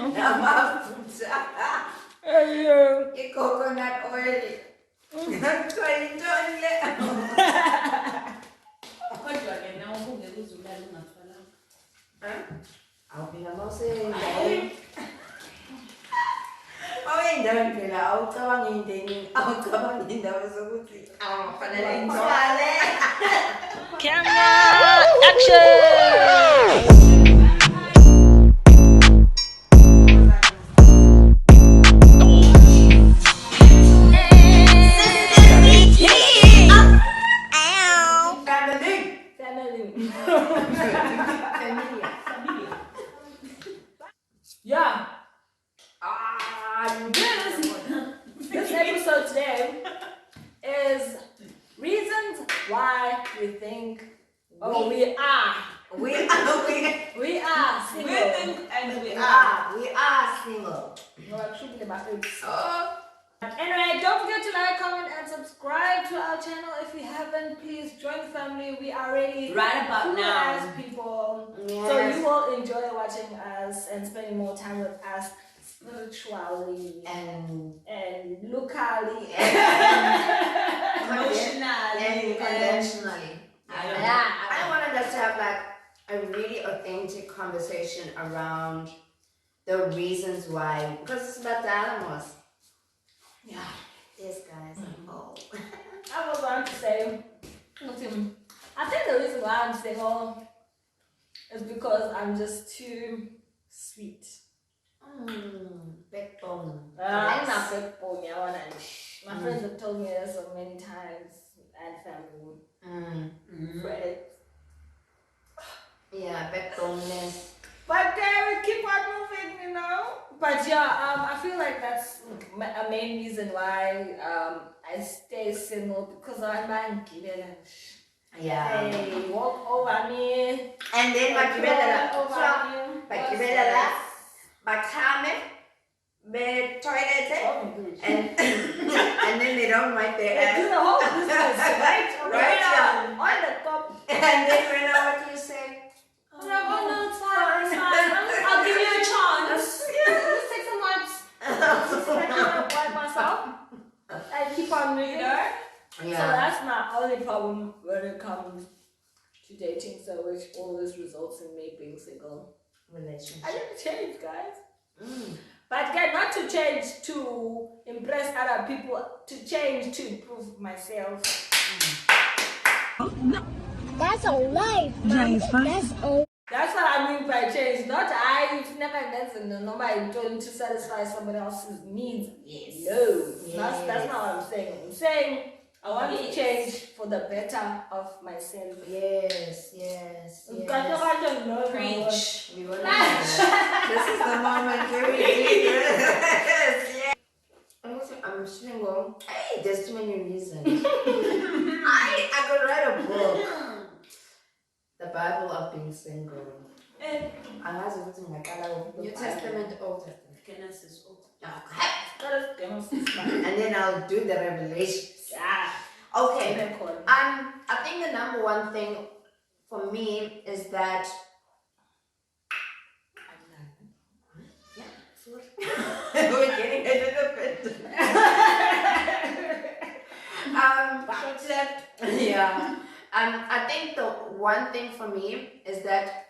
namafutha, i-coconut oil. Kuthiwa yintoni le? Kodwa-ke nawe ubungeke uzulala ungathwalanga. Awuphela mawusendaweni. Awuyindaweni phela awucabangi into eningi, awucabangi indaba zokuthi fanele ngithwale. Camera action! Yeah. This episode today is reasons why we think we are single. We are single. No, actually, my face. Oh. Anyway, don't forget to like, comment, and subscribe to our channel. If you haven't, please join the family. We are really Right about cool now. as people. Yes. So you will enjoy watching us and spending more time with us spiritually And locally emotionally and conventionally. I wanted us to have like a really authentic conversation around the reasons why, because it's about the animals. Yeah. Yes, guys. Oh. I was going to say, I think the reason why I'm single is because I'm just too sweet. Backbone. I'm not backbone. My friends have told me this so many times, and family, friends. Yeah, backboneness. But we keep on moving, you know. But yeah, I feel like that's a main reason why I stay single, because I'm Yeah. They walk over me. And then toilet and then they don't wipe their They do ass. the whole business, right? Right, yeah. On the top. And then when what do you say? I'm like, oh no, it's fine, it's fine. I'll give you a chance. Just take some wipes. I can't wipe myself. I keep on moving. Yeah. So that's my only problem when it comes to dating, so which always results in me being single. Relationship. I didn't change, guys. But again, not to change to impress other people, to change to improve myself. No. That's a lie. That's what I mean by change. Not I've never mentioned nobody trying to satisfy somebody else's needs. Yes. No. Yes. That's not what I'm saying. I'm saying I want to change for the better of myself. Yes. Preach. We want to this is the moment where we do this. Yeah. I'm single. Hey, there's too many reasons. I could write a book. The Bible of being single. New Testament, Old Testament. Genesis, Old Testament. And then I'll do the Revelations. Yeah. Okay. I think the number one thing for me is that we're getting a little bit. Yeah. I think the one thing for me is that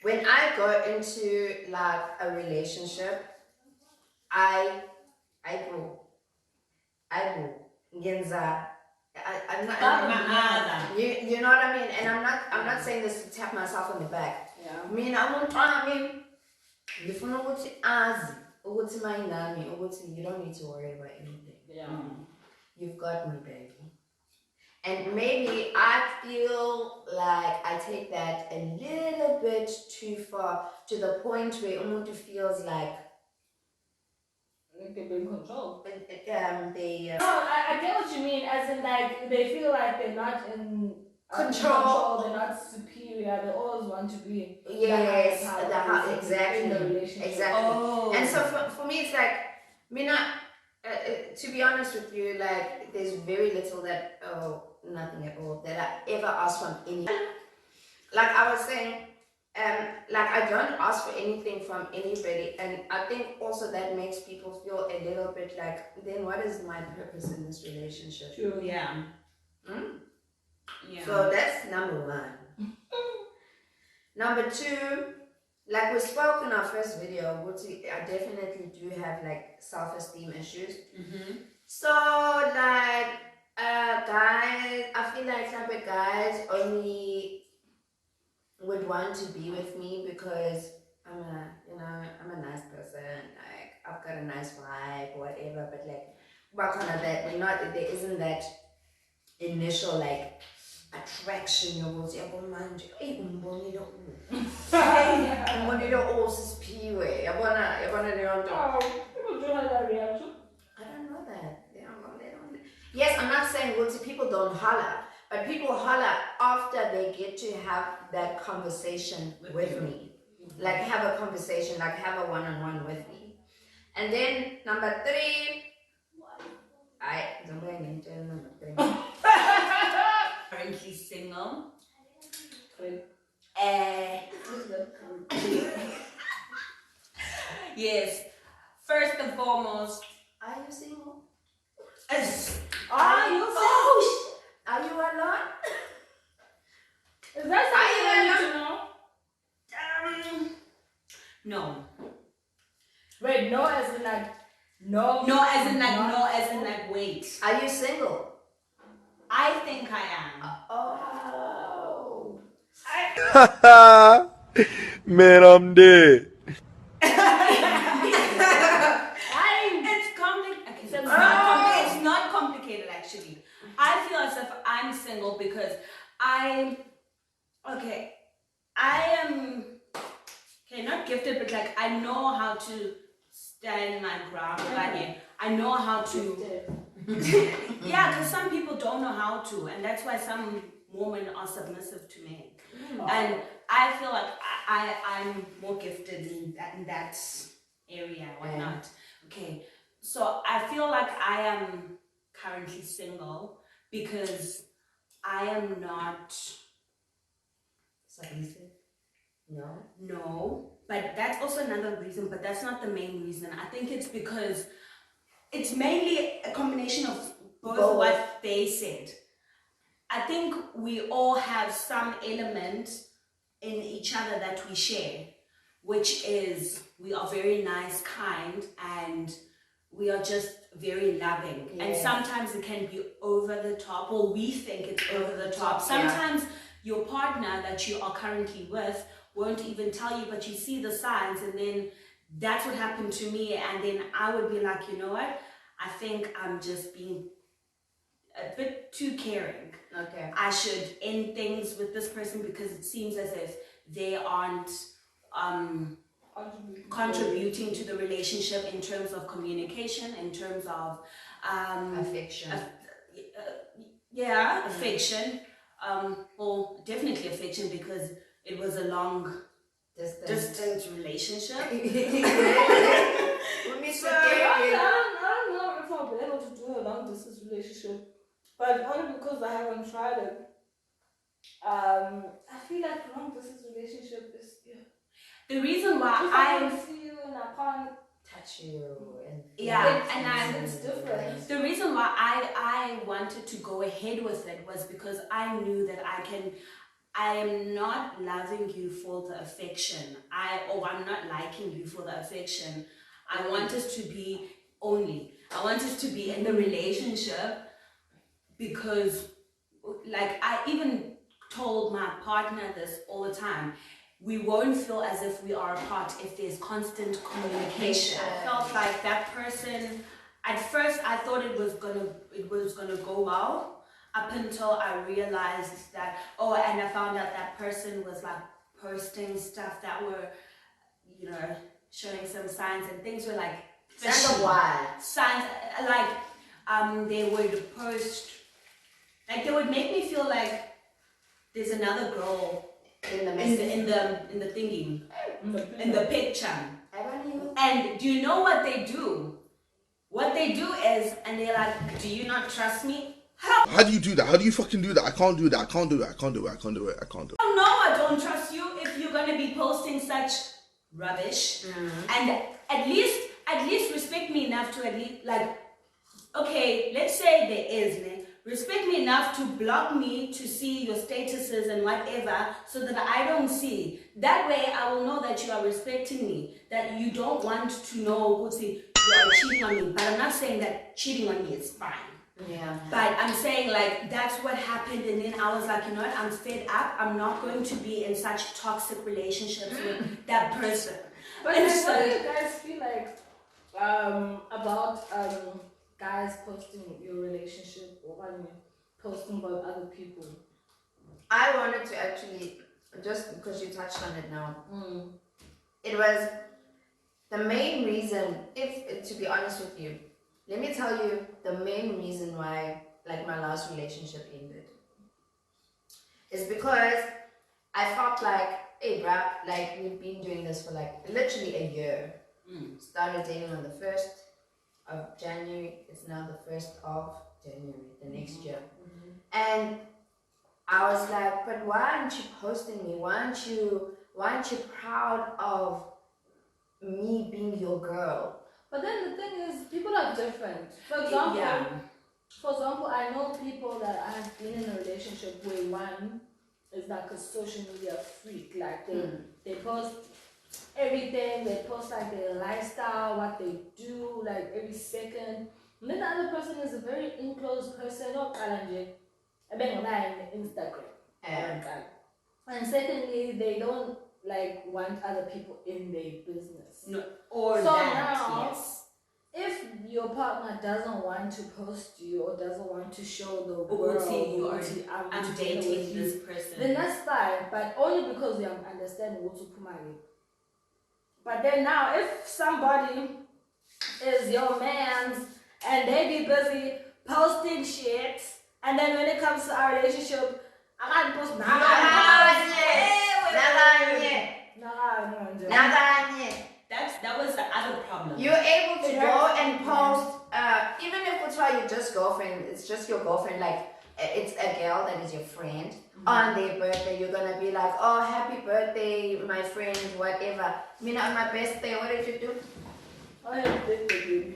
when I go into like a relationship, I go. I'm not. You know what I mean? And I'm not saying this to tap myself on the back. Yeah. You don't need to worry about anything. Yeah. You've got me, baby. And maybe I feel like I take that a little bit too far, to the point where umuntu feels like they're being controlled. No, I get what you mean, as in like they feel like they're not in control, they're not superior, they always want to be exactly in the relationship. Exactly. Oh. And so for me it's like to be honest with you, like there's very little that nothing at all that I ever ask from anyone. Like I was saying, Like I don't ask for anything from anybody, and I think also that makes people feel a little bit like, then what is my purpose in this relationship? True. Yeah. Yeah. So that's number one. Number two, like we spoke in our first video, I definitely do have like self-esteem issues. So like guys, I feel like type of guys only would want to be with me because I'm a nice person, like I've got a nice vibe, whatever, but like what kind of that, there isn't that initial like attraction. You will say, "Oh man, umbonile SisP way." People do have that reaction. I don't know that. They don't. Yes, I'm not saying people don't holler, but people holler after they get to have that conversation with me. Like have a conversation, like have a one-on-one with me. And then number three, Currently single. Yes. First and foremost, are you single? Are you single? Are you alone? Is that something I need to know? No. Wait, no as in like no. No as in like no as in like wait. Are you single? I think I am. Oh. Man, I'm dead. It's complicated. Okay, so it's not complicated actually. I feel as if I'm single because I am not gifted, but like I know how to stand my ground. I know how to. Yeah, because some people don't know how to, and that's why some women are submissive to men. And I feel like I'm more gifted in that area, whatnot. Okay, so I feel like I am currently single because I am not submissive. No, but that's also another reason. But that's not the main reason. I think it's because it's mainly a combination of both what they said. I think we all have some element in each other that we share, which is we are very nice, kind, and we are just very loving. Yeah. And sometimes it can be over the top, or we think it's over the top. Sometimes your partner that you are currently with won't even tell you, but you see the signs, and then that's what happened to me. And then I would be like, you know what? I think I'm just being a bit too caring. Okay. I should end things with this person because it seems as if they aren't contributing to the relationship in terms of communication, in terms of affection. Affection. Well, definitely affection because it was a long distance relationship. I don't know if I'll be able to do a long distance relationship, but only because I haven't tried it. I feel like long distance relationship is the reason why if I can see you and I can't touch you and it's different. The reason why I wanted to go ahead with it was because I knew that I am not loving you for the affection. I'm not liking you for the affection. I want us to be in the relationship because like I even told my partner this all the time. We won't feel as if we are apart if there's constant communication. I felt like that person, at first I thought it was gonna go well, up until I realized that, and I found out that person was like posting stuff that were, showing some signs, and things were like fishy. Signs, like, they would post, like they would make me feel like there's another girl in the thingy, in the picture. And do you know what they do? What they do is, and they're like, do you not trust me? How do you do that? How do you fucking do that? I can't do that. I can't do it. I can't do it. I can't do it. I can't do it. No, I don't trust you. If you're gonna be posting such rubbish, and at least respect me enough to at least like, okay, let's say there is, man. Respect me enough to block me to see your statuses and whatever so that I don't see. That way I will know that you are respecting me, that you don't want to know who see you are cheating on me. But I'm not saying that cheating on me is fine. Yeah. But I'm saying like that's what happened, and then I was like, you know what, I'm fed up. I'm not going to be in such toxic relationships with that person. But And like, so- what do you guys feel like about guys posting your relationship or posting about other people? I wanted to actually, just because you touched on it now, it was the main reason, if to be honest with you, let me tell you the main reason why like my last relationship ended is because I felt like, hey bruh, like we've been doing this for like literally a year. Started dating on the 1st of January, it's now the 1st of January, the next year. And I was like, but why aren't you posting me? Why aren't you proud of me being your girl? But then the thing is, people are different. For example, I know people that I have been in a relationship where one is like a social media freak. Like they post everything, they post like their lifestyle, what they do, like every second. And then the other person is a very enclosed person, or Instagram. And secondly, they don't like want other people in their business. No, or so that, now, yes. if your partner doesn't want to post you or doesn't want to show the Or world, I'm dating this person, then that's fine. But only because we understand what to put. But then now, if somebody is your man's and they be busy posting shit, and then when it comes to our relationship, I can't post that was the other problem. You're able to go and post, even if it's why you're just girlfriend, it's just your girlfriend, like it's a girl that is your friend. On their birthday, you're gonna be like, oh, happy birthday, my friend, whatever. Me on my birthday, what did you do? I have birthday.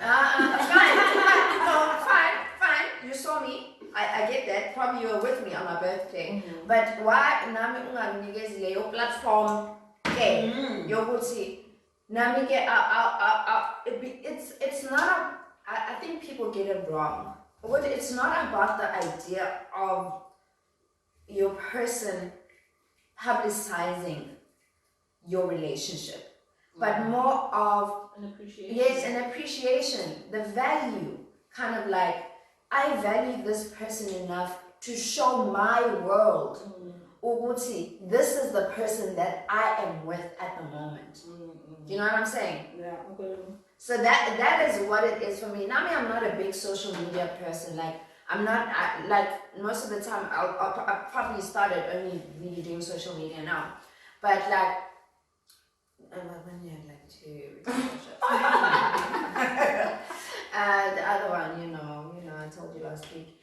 Fine. You saw me. I get that. Probably you were with me on my birthday. But why nami unganikezile your platform? Okay, you will see. Nami it's not. I think people get it wrong. It's not about the idea of your person publicizing your relationship, but more of an appreciation. Yes, an appreciation, the value, kind of like I value this person enough to show my world. Uguti, this is the person that I am with at the moment. You know what I'm saying? Yeah. Okay. So that is what it is for me. Now, I'm not a big social media person. Like I'm not like most of the time. I probably started only really doing social media now, but like when you had like 2 relationships. The other one, you know, I told you last week,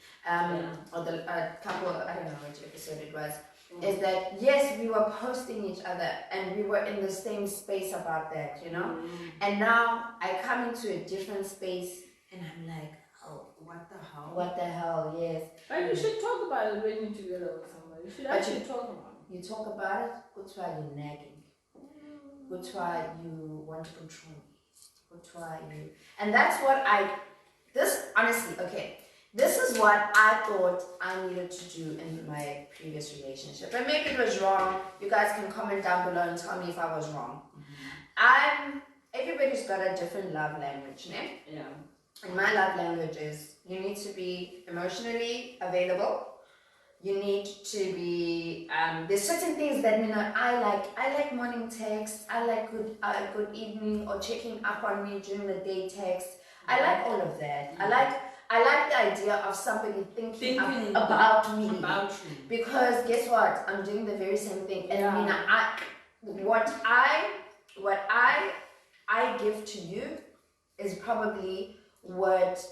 or the couple, I don't know which episode it was, is that yes, we were posting each other and we were in the same space about that, you know, and now I come into a different space and I'm like, oh, what the hell, yes. But you should talk about it when you're together with somebody. You should actually talk about it. You talk about it, that's why you're nagging. That's why you want to control me. That's why you... And that's what this is what I thought I needed to do in my previous relationship. And maybe it was wrong. You guys can comment down below and tell me if I was wrong. Everybody's got a different love language, né? Yeah. And my love language is you need to be emotionally available. You need to be, there's certain things that I like. I like morning texts. I like good evening or checking up on me during the day text. I like all of that. I like the idea of somebody thinking about me. About you. Because guess what? I'm doing the very same thing. And what I give to you is probably what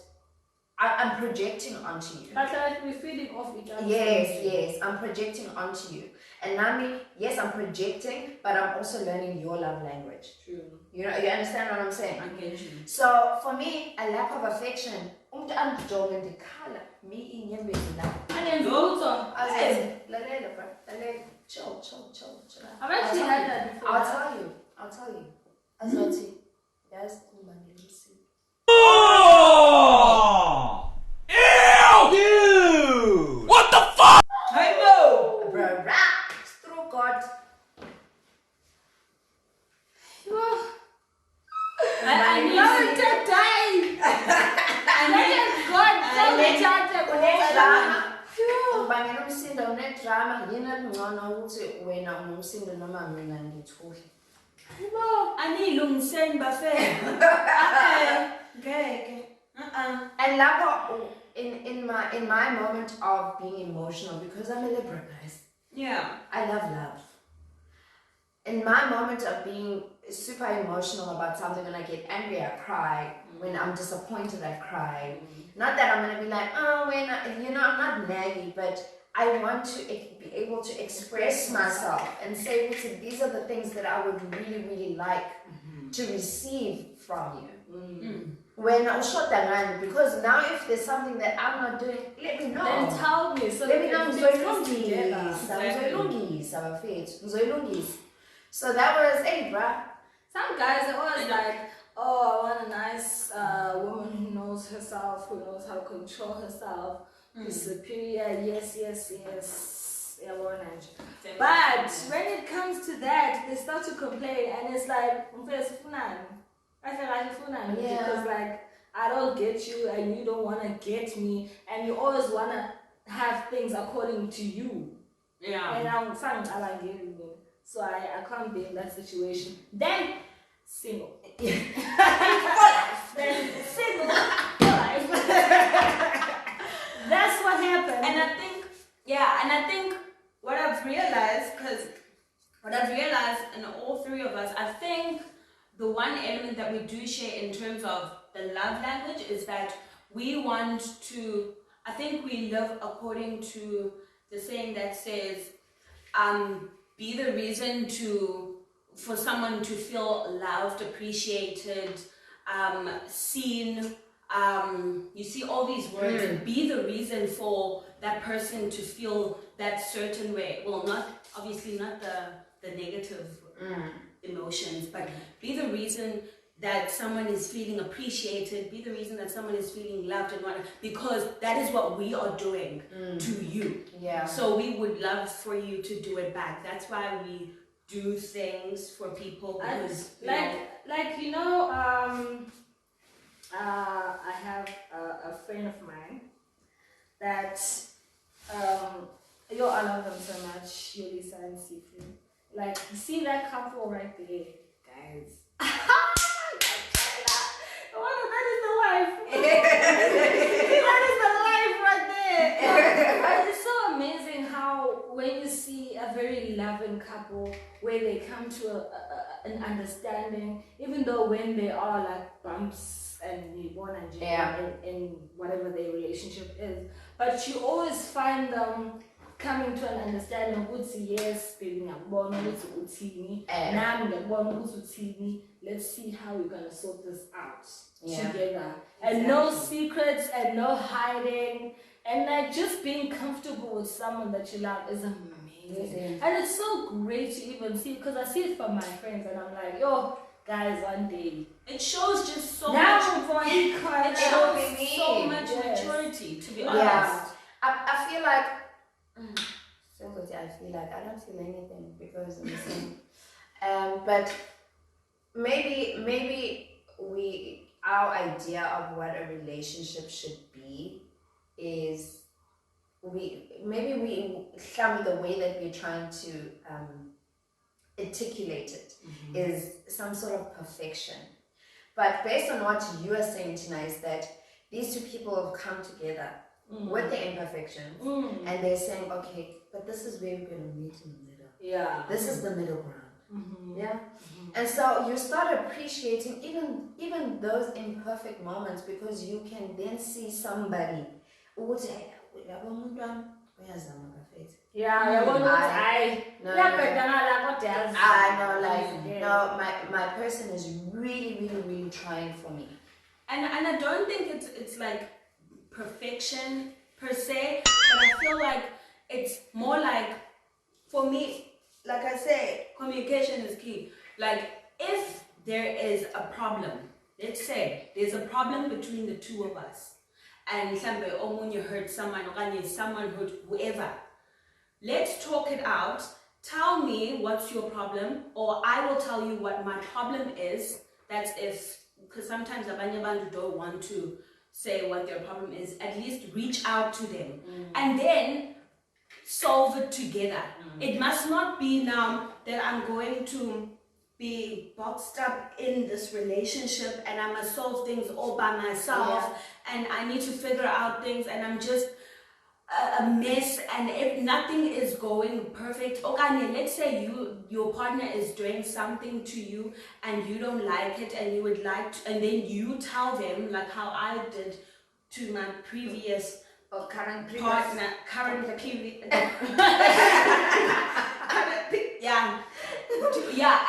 I'm projecting onto you. But like we're feeding off each other. Yes, I'm projecting onto you. And Nami, yes, I'm projecting, but I'm also learning your love language. True. You know, you understand what I'm saying? I get you. So for me, a lack of affection, umuntu andijonge ndikhala, me inyembezi la. Lalela, bro. Lalela. Chill. I've actually had that before. I'll tell you. Azothi. Yes, Oh! Ew! Dude! What the fuck? I know. bro, it's through God. I know to die. Ubangela umsindo unedrama yini elingcono ukuthi wena unomsindo noma mina ngithule. Anilungiseni bafethu. Ngeke. And lapho in my moment of being emotional, because I'm a Libra, guys. Yeah. I love. In my moment of being super emotional about something, when I get angry, I cry. When I'm disappointed, I cry. Not that I'm gonna be like, oh, I'm not naggy, but I want to be able to express myself and say, listen, these are the things that I would really, really like to receive from you. When I shut that line, because now if there's something that I'm not doing, let me know. Then tell me. So let me know. So that was, hey, bruh. Some guys are always like, oh, I want a nice woman who knows herself, who knows how to control herself, who's superior, yes. Yeah, but when it comes to that, they start to complain, and it's like, I feel like because like I don't get you, and you don't want to get me, and you always want to have things according to you. Yeah. And I'm fine, so I can't be in that situation. Then single. Then single for life. That's what happened. And I think what I've realized, in all three of us, I think the one element that we do share in terms of the love language is that we want to, I think we live according to the saying that says, be the reason for someone to feel loved, appreciated, seen. You see all these words. Be the reason for that person to feel that certain way. Well, obviously not the negative emotions, but be the reason that someone is feeling appreciated, be the reason that someone is feeling loved and whatnot, because that is what we are doing to you. Yeah. So we would love for you to do it back. That's why we do things for people, because I have a friend of mine that I love them so much, Lisa and SisP. Like, you see that couple right there, guys. That is the life right there. But it's so amazing how when you see a very loving couple where they come to an understanding, even though when there are like bumps and in whatever their relationship is, but you always find them coming to an understanding of yes, baby, let's see how we're gonna sort this out together. And no secrets and no hiding, and like just being comfortable with someone that you love is amazing. And it's so great to even see, because I see it from my friends and I'm like, yo, guys, one day. It shows just so now much. It shows so much maturity, to be honest. Yeah. I feel like I don't feel anything because I'm the same. But maybe our idea of what a relationship should be is some of the way that we're trying to articulate it is some sort of perfection. But based on what you are saying, Thina, is that these two people have come together with their imperfections, and they're saying, okay, but this is where we're going to meet in the middle. Yeah. This is the middle ground. Yeah. And so you start appreciating even those imperfect moments, because you can then see somebody who would say, my person is really trying for me. And I don't think it's like perfection per se, but I feel like it's more like, for me, like I say, communication is key. Like, if there is a problem, let's say there's a problem between the two of us, and somebody, when you hurt someone, or someone hurt whoever, let's talk it out. Tell me what's your problem, or I will tell you what my problem is. That's if, because sometimes abanye bantu don't want to say what their problem is. At least reach out to them, and then solve it together. It must not be now that I'm going to be boxed up in this relationship and I must solve things all by myself, and I need to figure out things, and I'm just a mess, and if nothing is going perfect. Okay, let's say your partner is doing something to you and you don't like it, and you would like to, and then you tell them, like how I did to my previous Current partner,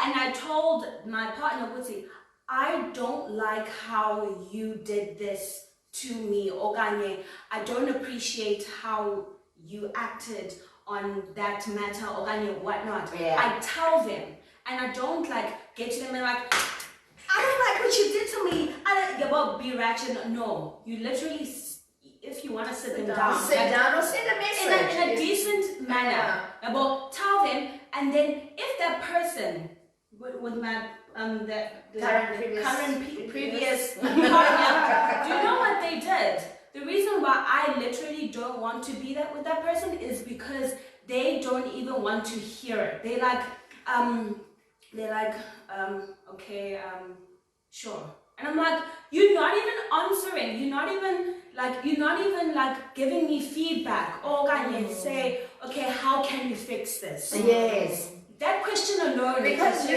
and I told my partner, Wutsi, I don't like how you did this to me, Oganye. I don't appreciate how you acted on that matter, Oganye, whatnot. I tell them, and I don't like get to them and like, I don't like what you did to me. I don't be ratchet. No, you literally, if you want to sit them down, sit down or send a message in a decent manner. About tell them, and then if that person with my previous partner, do you know what they did? The reason why I literally don't want to be that with that person is because they don't even want to hear it. They're like, okay, sure. And I'm like, you're not even answering. You're not even like giving me feedback. Or can you say, okay, how can you fix this? Yes. That question alone. Because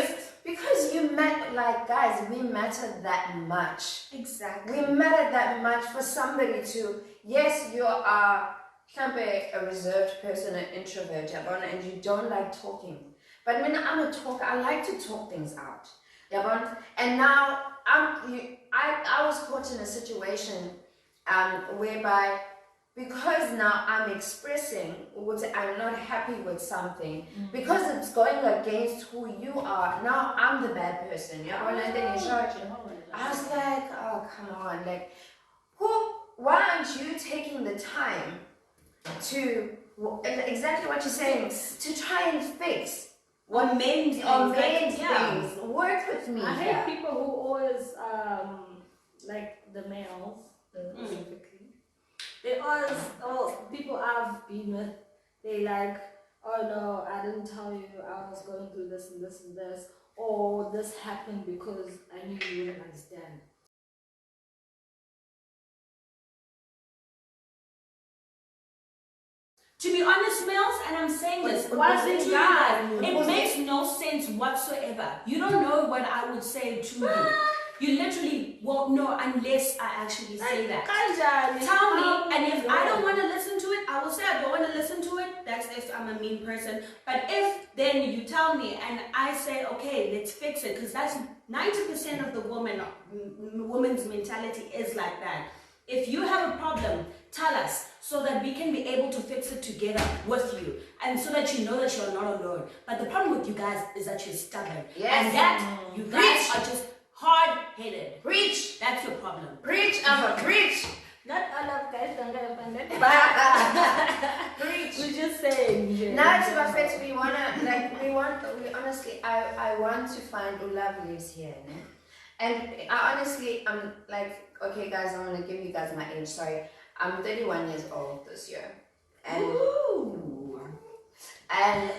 you matter, like guys, we matter that much. Exactly. We matter that much for somebody to, yes, you are a reserved person, an introvert, and you don't like talking. But when I'm a talker, I like to talk things out. And now I was caught in a situation whereby, because now I'm expressing what I'm not happy with something, because it's going against who you are, now I'm the bad person. And then I was like, oh, come on, like, why aren't you taking the time to, exactly what you're saying, to try and fix or mend things, work with me. I hate people who always like the males specifically. They always, people I've been with, they like, oh no, I didn't tell you I was going through this and this and this, or this happened because I knew you wouldn't understand. To be honest, males, and I'm saying this, it makes no sense whatsoever. You don't know what I would say to you. You literally won't know unless I actually say that. Tell me, and if I don't want to listen to it, I will say I don't want to listen to it. That's if I'm a mean person. But if then you tell me and I say, okay, let's fix it, because that's 90% of the woman's mentality is like that. If you have a problem, tell us so that we can be able to fix it together with you, and so that you know that you're not alone. But the problem with you guys is that you're stubborn, and that you guys are just hard-headed. Preach. That's your problem. Preach, Amma, preach. Not all of guys don't get offended. Preach. We just say. Now to affect, we honestly, I want to find who love lives here. Ne? And I honestly, I'm like, okay guys, I'm gonna give you guys my age, sorry. I'm 31 years old this year. And and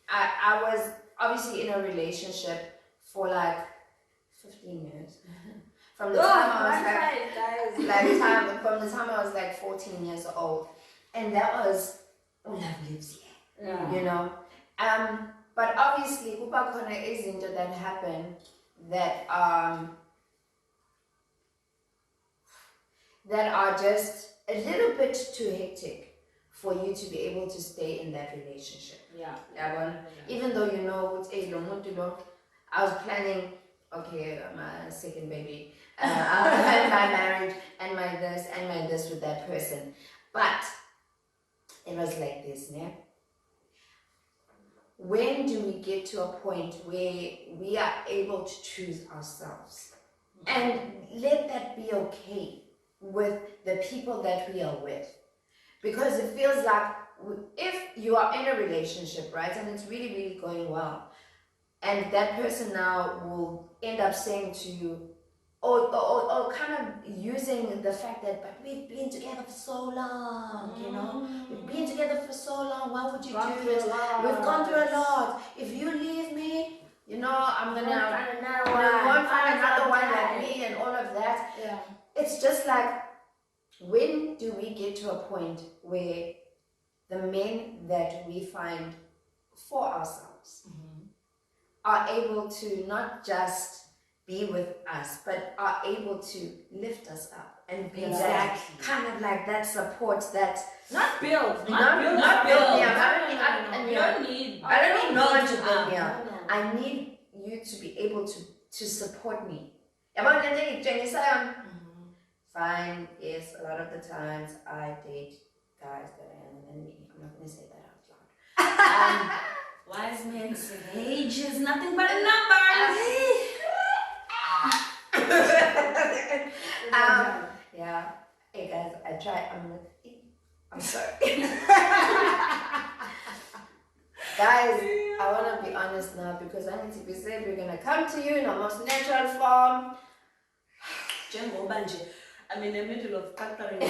I was obviously in a relationship for like 15 years. From the time I was like 14 years old. And that was love lives here. You know? But obviously, kuba khona izinto that happen that just a little bit too hectic for you to be able to stay in that relationship. Even though you know it's a long I was planning, okay, my second baby, and my marriage, and my this with that person. But it was like this, yeah? When do we get to a point where we are able to choose ourselves? And let that be okay with the people that we are with. Because it feels like if you are in a relationship, right, and it's really, really going well, and that person now will end up saying to you, or kind of using the fact that, but we've been together for so long, you know, we've been together for so long, why would you do this? We've gone through a lot. If you leave me, you know, I'm gonna won't find another one like me and all of that. Yeah. It's just like, when do we get to a point where the men that we find for ourselves are able to not just be with us, but are able to lift us up and be that kind of like that support that Not build. not build me up. You don't need. I don't need no one to build me No. up. I need you to be able to support me. Fine, yes, a lot of the times I date guys that are younger than me. I'm not going to say that out loud. Wise men say age is nothing but a number. Yeah. Hey guys, I try. I'm sorry. Guys, I want to be honest now because I need to be said. We're going to come to you in our most natural form. I'm in the middle of factoring.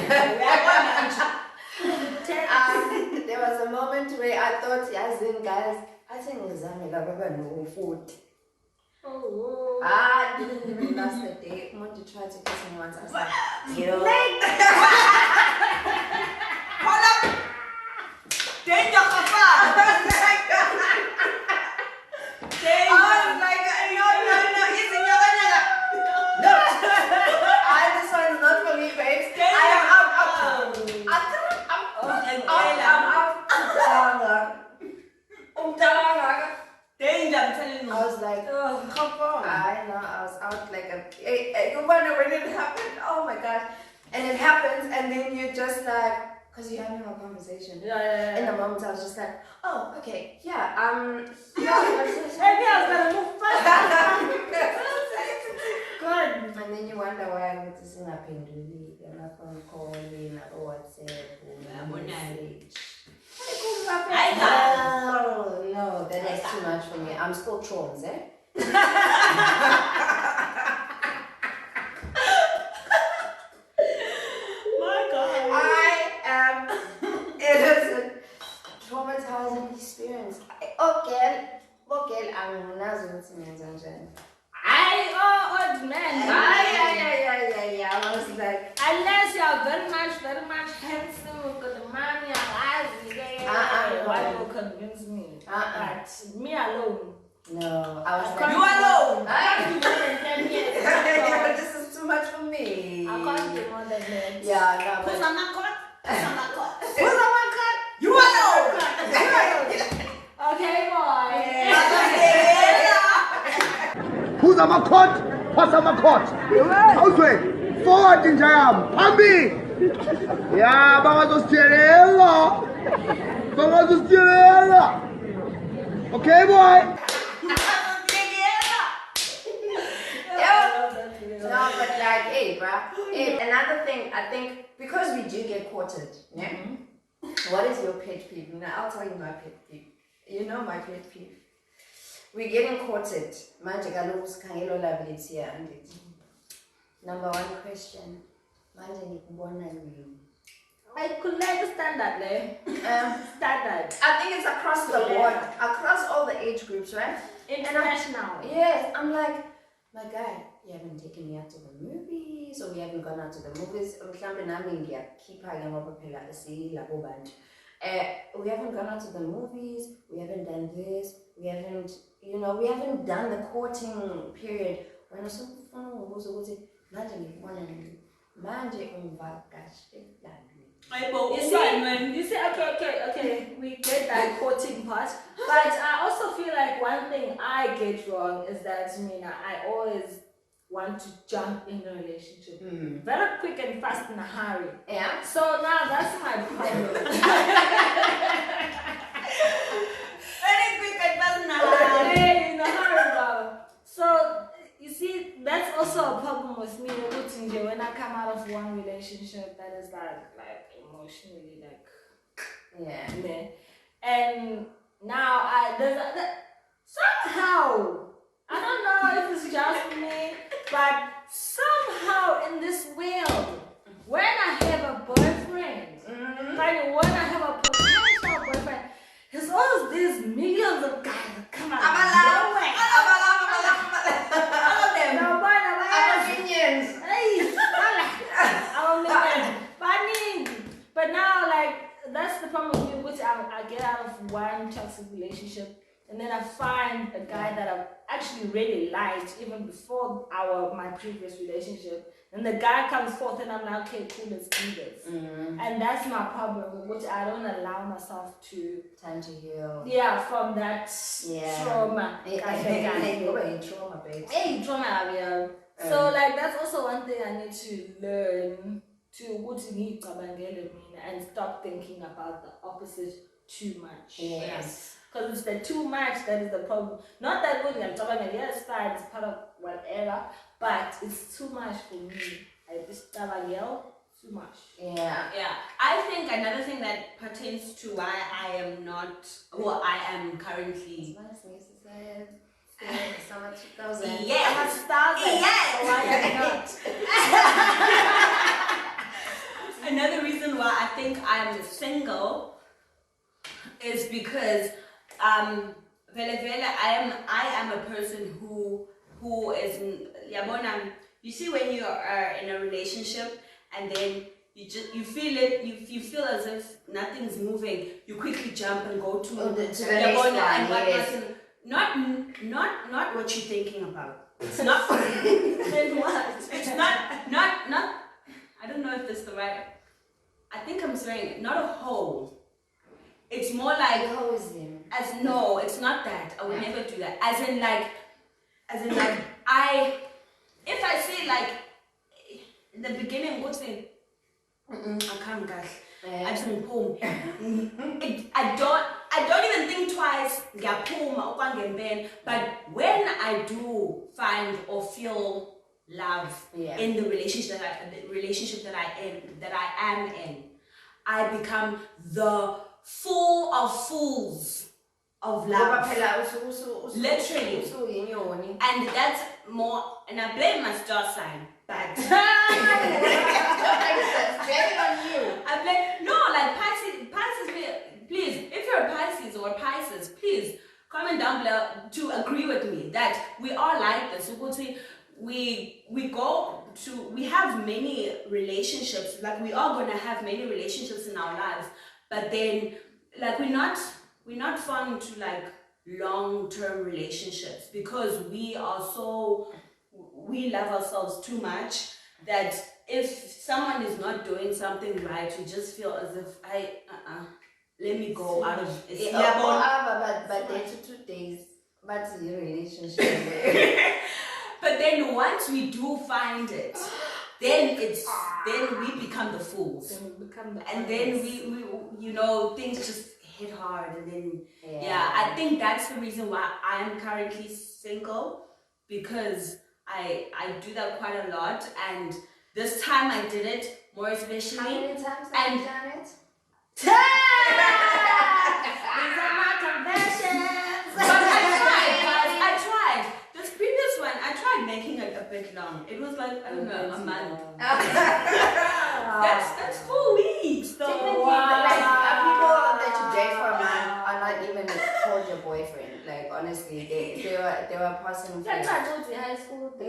There was a moment where I thought, yes, then guys, I think no food. I didn't even last a day. I want to try to kiss me once. I was like, yo. Hold up! Danger, Papa! This one's not for me, babes. Danger, I'm telling you. I was like, come on. I know, I was out like you wonder when it happened. Oh my God. And it happens, and then you're just like, because you're having a conversation. Yeah. In the moment, I was just like, oh, okay, yeah, Maybe I was gonna move fast. Good. And then you wonder why I'm not listening up in really. You're not phone calling or WhatsApp or message. Oh, no, that is too much for me. I'm still trolls, eh? My God. It is a traumatizing experience. Okay, I'm not going Old man. Yeah. I was like, Unless you are very much handsome, you've got the money, your eyes, why you convince me? But me alone. no, I was I like, can't You alone. I can't do more than 10 years. this is too much for me. I can't do more than that. Yeah, no, Who's but on my court? Who's on my court? Who's on my cut? You alone. Okay, boy. Who's on my court? What's on my court? Houseway. Forward in Jam. Pambi. Yeah, Bangazostirella. Okay, boy. no, but like, hey, bruh. Hey, another thing, I think, because we do get courted, yeah? What is your pet peeve? Now, I'll tell you my pet peeve. You know my pet peeve. We're getting courted. Manje kaloku sikhangela liability here, and it. Number one question. Manje nikubona nini? I could like standard, standard. I think it's across the board, across all the age groups, right? International. Yes, I'm like, my guy, you haven't taken me out to the movies, or we haven't gone out to the movies. We haven't gone out to the movies. We haven't done this. We haven't, we haven't done the courting period. When I saw manje You see, okay, we get that courting part, but I also feel like one thing I get wrong is that I always want to jump in a relationship very quick and fast in a hurry. Yeah. So now that's my problem. Very quick and fast in a hurry. In a hurry, Baba. So you see, that's also a problem with me. When I come out of one relationship that is like emotionally Yeah. and now somehow, I don't know if it's just me, but somehow in this world, when I have a boyfriend, like when I have a potential boyfriend, there's always these millions of guys that come out. All of them. No, Our opinions. But now, like, that's the problem with me, which I get out of one toxic relationship, and then I find a guy that I've actually really liked even before my previous relationship, and the guy comes forth, and I'm like, okay, cool, let's do this. And that's my problem, which I don't allow myself to Time to heal. Yeah, from that trauma. Trauma, babe. Hey, trauma, yeah. So like that's also one thing I need to learn to and stop thinking about the opposite too much. Yes. Because it's the too much that is the problem. Not that good, I'm talking yes, fine, it's part of whatever, but it's too much for me. I just too much. Yeah. I think another thing that pertains to why I am not, well, I am currently. Summer 2000. Yes. Yes. So why not? Another reason why I think I'm single is because I am a person who is you see when you are in a relationship and then you feel as if nothing's moving, you quickly jump and go to the next one, yes. Not what you're thinking about. It's not Then what? it's not I don't know if this is the right, I think I'm saying not a hole. It's more like no, it's not that. I would never do that. As in like if I say like in the beginning, what's it? I can't guys. I just home. I don't even think twice. But when I do find or feel love in the relationship that I am in, I become the fool of fools of love. Literally. And that's more, and I blame my star sign, but I blame, no, like Pisces, please, if you're a Pisces or a Pisces, please comment down below to agree with me that we are like this. We have many relationships, like we are going to have many relationships in our lives, but then like we're not fond to like long-term relationships because we love ourselves too much that if someone is not doing something right, we just feel as if let me go out of it. But then 2 days, but your relationship. But then once we do find it, then we become the fools. And then we things just hit hard, and then I think that's the reason why I'm currently single, because I do that quite a lot, and this time I did it more especially. How many times have you done it? These are my confessions. But I tried. This previous one, I tried making it a bit long. It was like, I don't know, a month. That's 4 weeks though. Like people that you date for a month are not even called your boyfriend. Like honestly, they were passing. That's high school. Yo.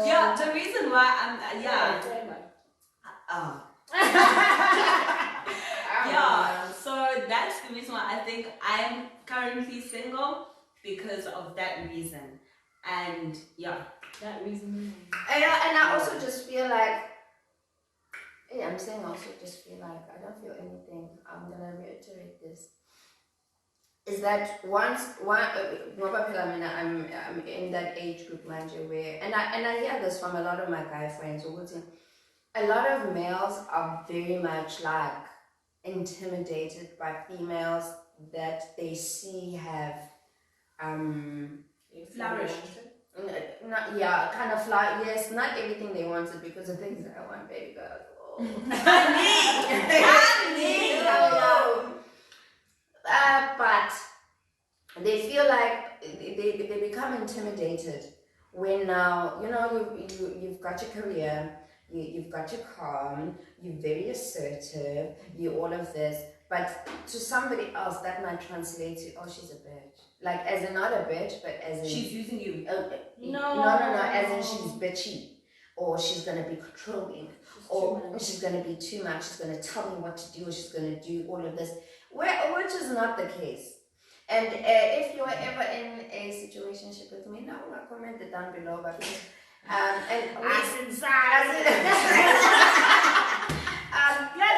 Yeah, the reason why I'm Yeah, so that's the reason why I think I'm currently single, because of that reason. And yeah, That reason. And I also just feel like, yeah, I'm saying I also just feel like I don't feel anything. I'm gonna reiterate this. Is that I'm in that age group manje where, and I hear this from a lot of my guy friends who would say a lot of males are very much like intimidated by females that they see have flourished. Not, yeah, kind of like, yes, not everything they wanted, because the things that I want, baby girl. Oh. But they feel like they become intimidated when now, you know, you've got your career, you've got your calm, you're very assertive, you all of this, but to somebody else that might translate to, oh, she's a bitch. Like, as in not a bitch, but as in She's using you. No, as in she's bitchy, or she's gonna be controlling, or she's gonna be too much, she's gonna tell me what to do, or she's gonna do all of this, which is not the case. And if you're ever in a situationship with me, now I'm gonna comment it down below, but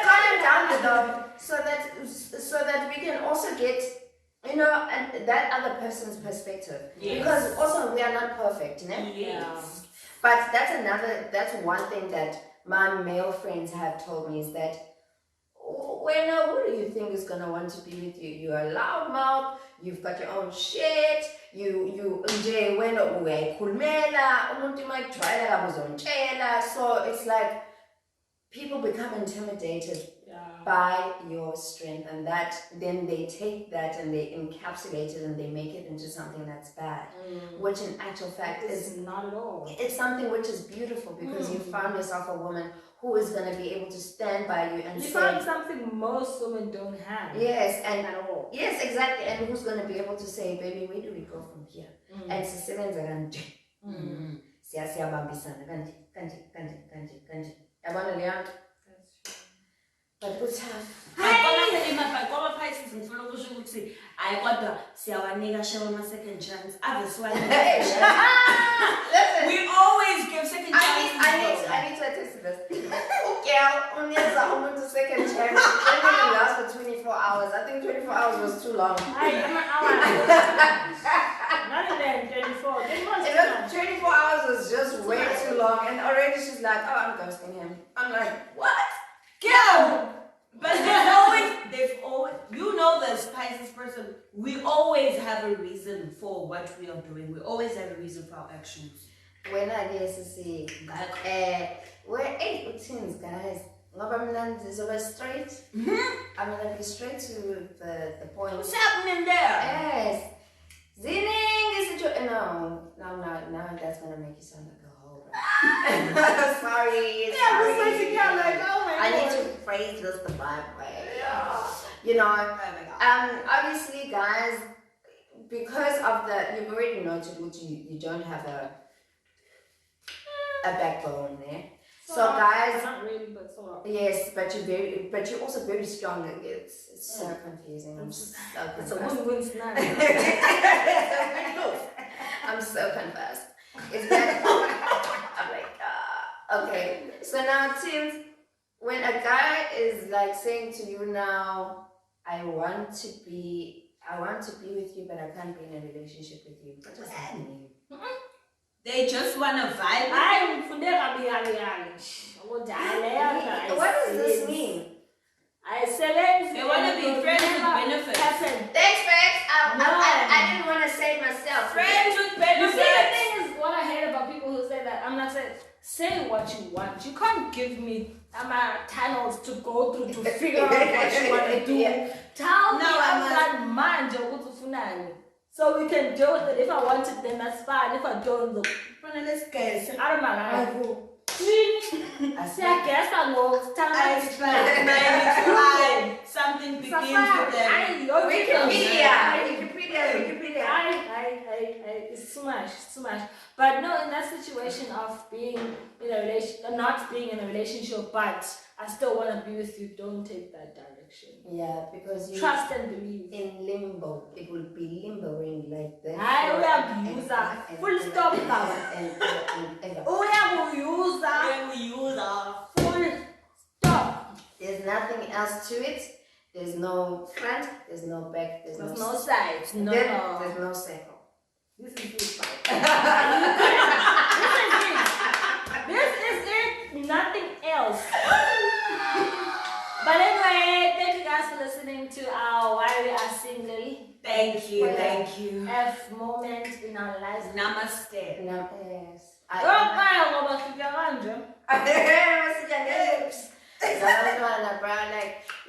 comment down below so that we can also get, you know, and that other person's perspective. Yes. Because also we are not perfect, you know? Yes. But that's one thing that my male friends have told me is that, well, who do you think is gonna want to be with you? You're a loudmouth, you've got your own shit, so it's like people become intimidated by your strength, and that then they take that and they encapsulate it and they make it into something that's bad, which in actual fact is not at all. It's something which is beautiful, because you found yourself a woman who is going to be able to stand by you and you say, found something most women don't have. yes, and at all. Yes, exactly, and who's going to be able to say, baby, where do we go from here? And sisebenza kanje. Siyabambisana kanje, kanje. Yabona leyo nto? But good time. Listen, We always give second chances. I need to attest to this. Unyenza second chance. It didn't even last for 24 hours. I think 24 hours was too long. I'm an hour. Not even 24. 24 hours was just way too long, and already she's like, oh, I'm ghosting him. I'm like, what? Girl! But they've always, you know, the Pisces person, we always have a reason for what we are doing. We always have a reason for our actions. When I guess to see, we're 8 teens, guys. We're straight. I'm gonna be straight to the point. What's happening there? Yes. Zining is it? No, that's gonna make you sound like a hoe. Sorry. Yeah, we're like, oh my God. I need to phrase this the right way. You know, obviously, guys, because of you've already noted you don't have a backbone there. So guys, not really, but sort of. yes, but you're also very strong. It's so confusing. I'm so confused. It's a win-win scenario. I'm so confused. It's that I'm like, okay. So now, Tim, when a guy is like saying to you now, I want to be with you, but I can't be in a relationship with you. What does that mean? They just want to vibe. What does this mean? They want to be friends with benefits. Thanks, Rex. I didn't want to say it myself. Friends with You benefits. see, the thing is, what I hate about people who say that, I'm not saying, say what you want. You can't give me tunnels to go through to figure out what you want to do. Yeah. Tell me No, I'm not mind, so we can deal with it. If I want it, then that's fine. If I don't, look. Let's guess. I don't mind. I guess I know. I expect maybe something begins with them. Wikipedia. I It's too much. It's too much. But no, in that situation of being in a relation, not being in a relationship, but I still want to be with you. Don't take that direction. Yeah, because you Trust and believe. in limbo. It will be limboing like that. I will abuse her. Full stop now. And Oh yeah, we use that. Full stop. there's nothing else to it. There's no front. There's no back. There's There's no no sides. No. There's no circle. This is it. This is it. Nothing else. But anyway, thank you guys for listening to our Why We Are Single. Thank you, thank you. F moment in our lives. Namaste. No, yes.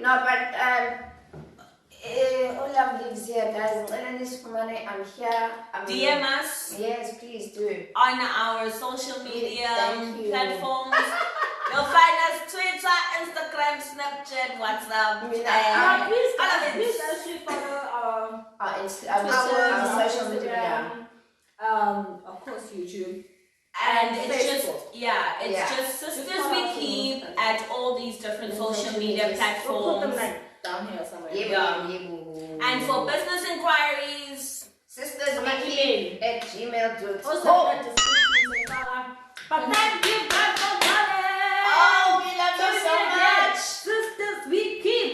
No, but Olam lives here, guys. I'm here. DM us Yes, please do. on our social media Thank you. platforms. You'll find us Twitter, Instagram, Snapchat, WhatsApp, Please all of it. actually follow Our social media. Instagram, of course YouTube. And And it's Facebook. it's Yeah. just Sisters follow We us on Keep Instagram. at all these different social media We'll put them platforms. like down here somewhere. And for business inquiries, Sisters My We email. Keep at gmail.com. Also, that is but thank you guys for coming. Oh, we love you so much. Sisters We Keep.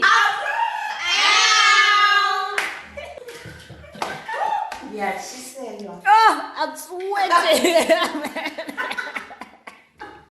Yeah, she said. Oh, I'm sweating.